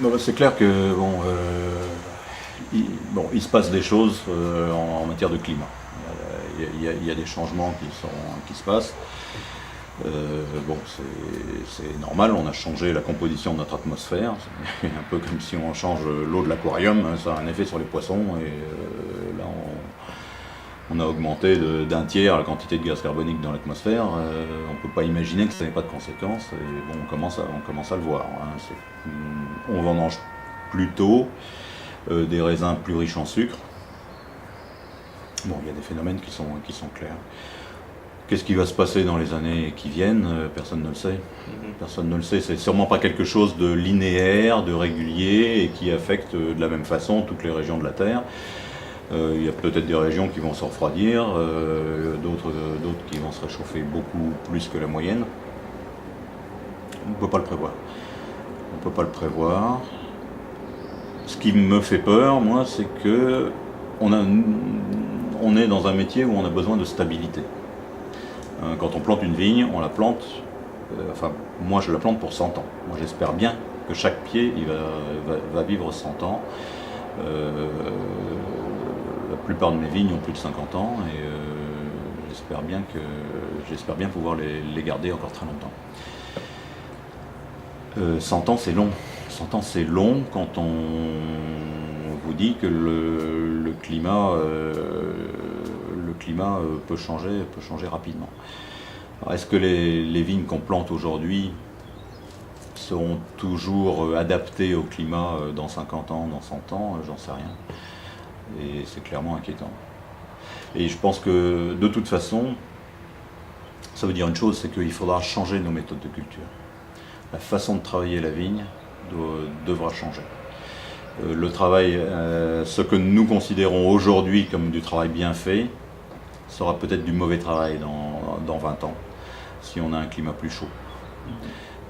Non, c'est clair que il se passe des choses en matière de climat. Il y a des changements qui se passent. C'est normal, on a changé la composition de notre atmosphère. C'est un peu comme si on change l'eau de l'aquarium, hein, ça a un effet sur les poissons. Et là, on a augmenté d'un tiers la quantité de gaz carbonique dans l'atmosphère. On ne peut pas imaginer que ça n'ait pas de conséquences. Et bon, on commence à le voir. Hein. On vendange plutôt des raisins plus riches en sucre. Bon, il y a des phénomènes qui sont clairs. Qu'est-ce qui va se passer dans les années qui viennent? Personne ne le sait. Personne ne le sait. C'est sûrement pas quelque chose de linéaire, de régulier et qui affecte de la même façon toutes les régions de la Terre. Il y a peut-être des régions qui vont se refroidir, d'autres qui vont se réchauffer beaucoup plus que la moyenne. On ne peut pas le prévoir. On ne peut pas le prévoir. Ce qui me fait peur, moi, c'est que on est dans un métier où on a besoin de stabilité. Quand on plante une vigne, on la plante, moi je la plante pour 100 ans. Moi j'espère bien que chaque pied va vivre 100 ans. La plupart de mes vignes ont plus de 50 ans et j'espère bien pouvoir les garder encore très longtemps. 100 ans c'est long. 100 ans c'est long quand on vous dit que le climat peut changer rapidement. Alors, est-ce que les vignes qu'on plante aujourd'hui seront toujours adaptées au climat dans 50 ans, dans 100 ans? J'en sais rien. Et c'est clairement inquiétant. Et je pense que de toute façon, ça veut dire une chose, c'est qu'il faudra changer nos méthodes de culture. La façon de travailler la vigne devra changer. Le travail, ce que nous considérons aujourd'hui comme du travail bien fait, sera peut-être du mauvais travail dans 20 ans, si on a un climat plus chaud.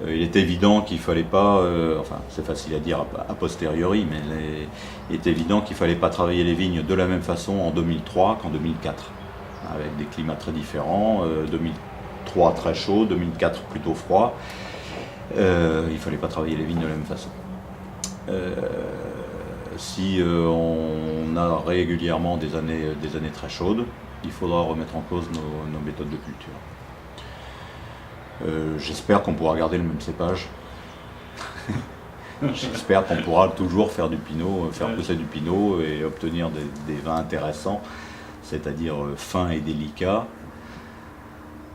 Il est évident qu'il ne fallait pas, c'est facile à dire a posteriori, mais il est évident qu'il ne fallait pas travailler les vignes de la même façon en 2003 qu'en 2004, avec des climats très différents, 2003 très chaud, 2004 plutôt froid. Il ne fallait pas travailler les vignes de la même façon. Si on a régulièrement des années très chaudes, il faudra remettre en cause nos méthodes de culture. J'espère qu'on pourra garder le même cépage. J'espère qu'on pourra toujours faire du pinot, faire pousser du pinot et obtenir des vins intéressants, c'est-à-dire fins et délicats.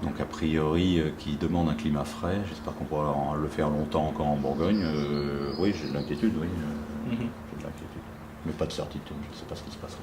Donc a priori, qui demande un climat frais. J'espère qu'on pourra le faire longtemps encore en Bourgogne. Oui, j'ai de l'inquiétude, oui. J'ai de l'inquiétude. Mais pas de certitude, je ne sais pas ce qui se passera.